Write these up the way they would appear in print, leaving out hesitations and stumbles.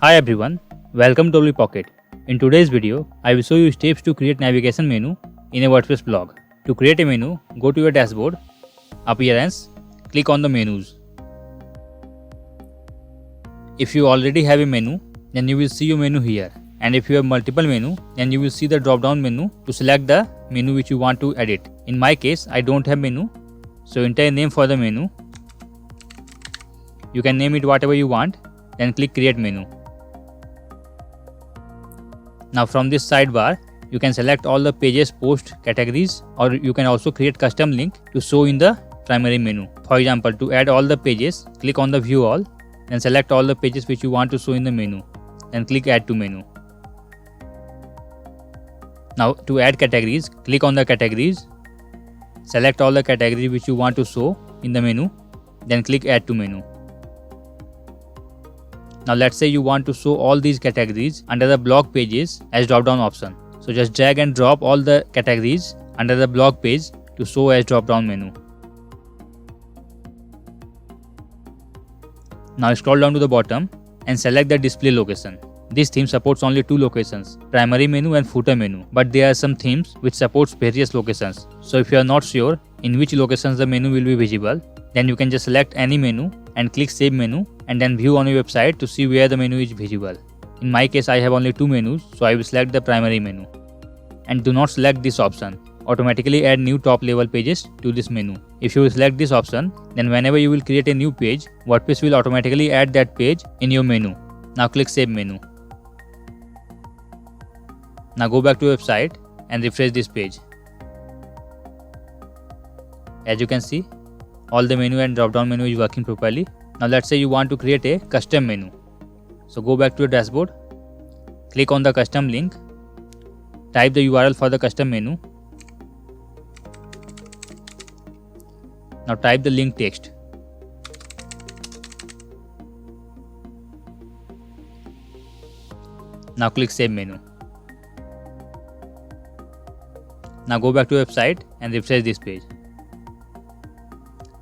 Hi everyone, welcome to W Pocket. In today's video, I will show you steps to create navigation menu in a WordPress blog. To create a menu, go to your dashboard, Appearance, click on the menus. If you already have a menu, then you will see your menu here. And if you have multiple menu, then you will see the drop down menu to select the menu which you want to edit. In my case, I don't have menu, so enter a name for the menu. You can name it whatever you want, then click create menu. Now from this sidebar, you can select all the pages post categories, or you can also create custom link to show in the primary menu. For example, to add all the pages, click on the view all, then select all the pages which you want to show in the menu, then click add to menu. Now to add categories, click on the categories, select all the categories which you want to show in the menu, then click add to menu. Now let's say you want to show all these categories under the blog pages as drop down option. So just drag and drop all the categories under the blog page to show as drop down menu. Now scroll down to the bottom and select the display location. This theme supports only two locations, primary menu and footer menu, but there are some themes which supports various locations. So if you are not sure in which locations the menu will be visible, then you can just select any menu and click save menu and then view on your website to see where the menu is visible. In my case, I have only two menus, so I will select the primary menu. And do not select this option. Automatically add new top level pages to this menu. If you select this option, then whenever you will create a new page, WordPress will automatically add that page in your menu. Now click save menu. Now go back to your website and refresh this page. As you can see, all the menu and drop down menu is working properly. Now let's say you want to create a custom menu. So go back to your dashboard, click on the custom link, type the URL for the custom menu. Now type the link text. Now click save menu. Now go back to your website and refresh this page.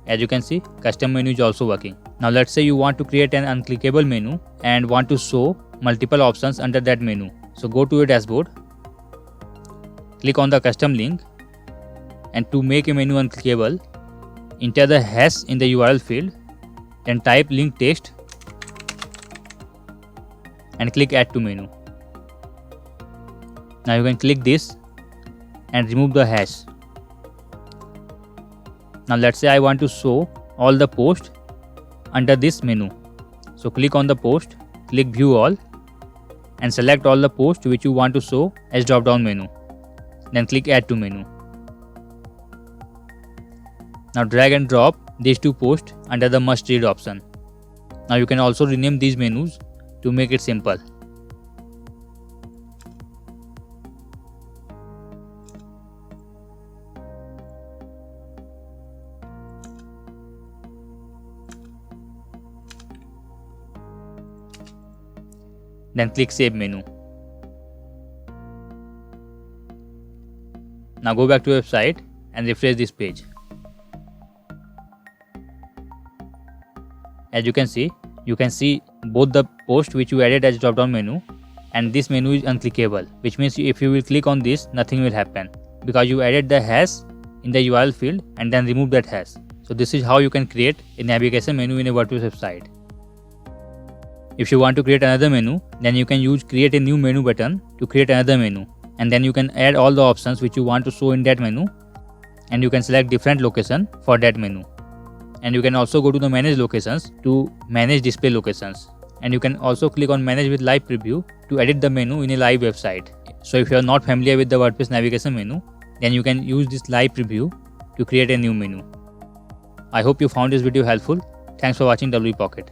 As you can see, custom menu is also working. Now let's say you want to create an unclickable menu and want to show multiple options under that menu. So go to your dashboard, click on the custom link, and to make a menu unclickable, enter the hash in the URL field, then type link text and click add to menu. Now you can click this and remove the hash. Now let's say I want to show all the posts under this menu. So click on the post, click view all, and select all the posts which you want to show as drop down menu. Then click add to menu. Now drag and drop these two posts under the must read option. Now you can also rename these menus to make it simple. Then click save menu. Now go back to your website and refresh this page. As you can see both the post which you added as drop down menu and this menu is unclickable, which means if you will click on this, nothing will happen because you added the hash in the URL field and then remove that hash. So this is how you can create a navigation menu in a WordPress website. If you want to create another menu, then you can use create a new menu button to create another menu, and then you can add all the options which you want to show in that menu, and you can select different location for that menu. And you can also go to the manage locations to manage display locations, and you can also click on manage with live preview to edit the menu in a live website. So if you are not familiar with the WordPress navigation menu, then you can use this live preview to create a new menu. I hope you found this video helpful. Thanks for watching W Pocket.